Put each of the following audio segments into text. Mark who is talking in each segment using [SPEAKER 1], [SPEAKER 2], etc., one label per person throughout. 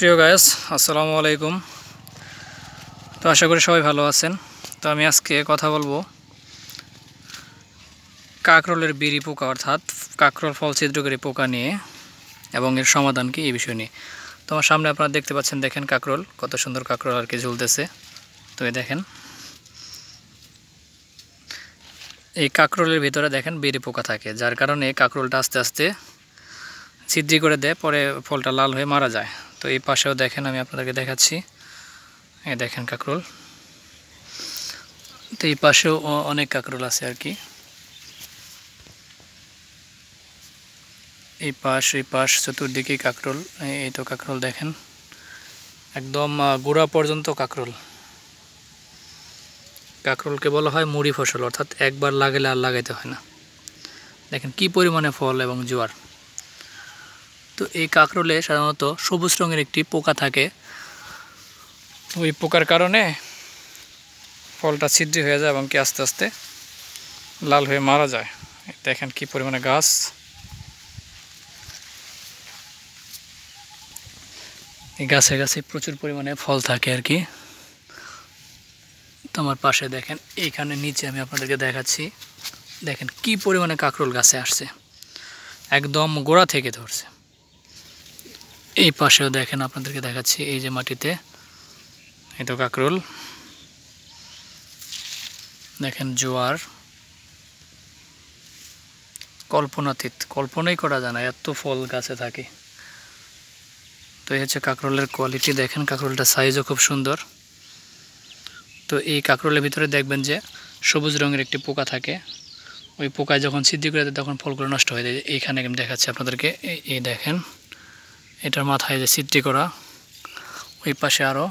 [SPEAKER 1] প্রিয় গাইস, আসসালামু আলাইকুম। তো আশা করি সবাই ভালো আছেন। তো আমি আজকে কথা বলবো কাকরোলের বিড়ি পোকা অর্থাৎ কাকরোল ফল ছিদ্রকারী পোকা নিয়ে এবং এর সমাধান কি এই বিষয় নিয়ে। তো আমার সামনে আপনারা দেখতে পাচ্ছেন, দেখেন কাকরোল, কত সুন্দর কাকরোল আর কি ঝুলতেছে। তো এই দেখেন, এই কাকরোলের ভিতরে দেখেন বিড়ি পোকা থাকে, যার কারণে কাকরোলটা আস্তে আস্তে ছিদ্রি করে দেয়, পরে ফলটা লাল হয়ে মারা যায়। তো এই পাশেও দেখেন, আমি আপনাদেরকে দেখাচ্ছি, এই দেখেন কাকরোল। তো এই পাশেও অনেক কাকরোল আছে আর কি, এই পাশ চতুর্দিকে কাকরোল। এই তো কাকরোল দেখেন, একদম গোড়া পর্যন্ত কাকরোল। কাকরোলকে বলা হয় মুড়ি ফসল, অর্থাৎ একবার লাগালে আর লাগাইতে হয় না। দেখেন কি পরিমাণে ফল এবং জোয়ার। তো এই কাকরোলে সাধারণত সবুজ রঙের একটি পোকা থাকে, ওই পোকার কারণে ফলটা ছিদ্রি হয়ে যায় এবং কি আস্তে আস্তে লাল হয়ে মারা যায়। দেখেন কি পরিমাণে গাছ। এই গাছে গাছে প্রচুর পরিমাণে ফল থাকে আর কি। তো আমার পাশে দেখেন, এইখানে নিচে আমি আপনাদেরকে দেখাচ্ছি, দেখেন কি পরিমাণে কাকরোল গাছে আসছে, একদম গোড়া থেকে ধরছে। এই পাশেও দেখেন, আপনাদেরকে দেখাচ্ছি, এই যে মাটিতে, এই তো কাকরোল, দেখেন জোয়ার, কল্পনাতীত, কল্পনাই করা যায় না এত ফল গাছে থাকে। তো এই হচ্ছে কাকরোলের কোয়ালিটি। দেখেন কাকরোলটার সাইজও খুব সুন্দর। তো এই কাকরোলের ভিতরে দেখবেন যে সবুজ রঙের একটি পোকা থাকে, ওই পোকায় যখন ছিদ্রি করে দেয় তখন ফলগুলো নষ্ট হয়ে যায়। এইখানে আমি দেখাচ্ছি আপনাদেরকে, এই দেখেন, এটার মাথায় যে ছিদ্রি করা, ওই পাশে আরও।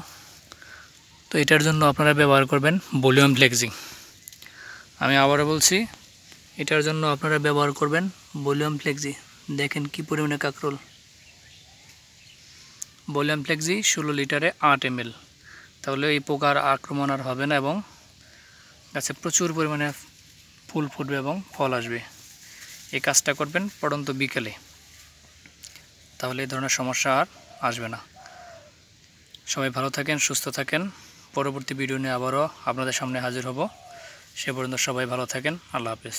[SPEAKER 1] তো এটার জন্য আপনারা ব্যবহার করবেন ভলিউম ফ্লেক্সি। আমি আবারও বলছি, এটার জন্য আপনারা ব্যবহার করবেন ভলিউম ফ্লেক্সি। দেখেন কি পরিমাণে কাকরোল। ভলিউম ফ্লেক্সি 16 লিটারে 8 ml, তাহলে এই পোকার আক্রমণ আর হবে না এবং গাছে প্রচুর পরিমাণে ফুল ফুটবে এবং ফল আসবে। এই কাজটা করবেন পড়ন্ত বিকেলে, তাহলে এই ধরনের সমস্যা আর আসবে না। সবাই ভালো থাকেন, সুস্থ থাকেন। পরবর্তী ভিডিও নিয়ে আবারও আপনাদের সামনে হাজির হব। সে পর্যন্ত সবাই ভালো থাকেন। আল্লাহ হাফেজ।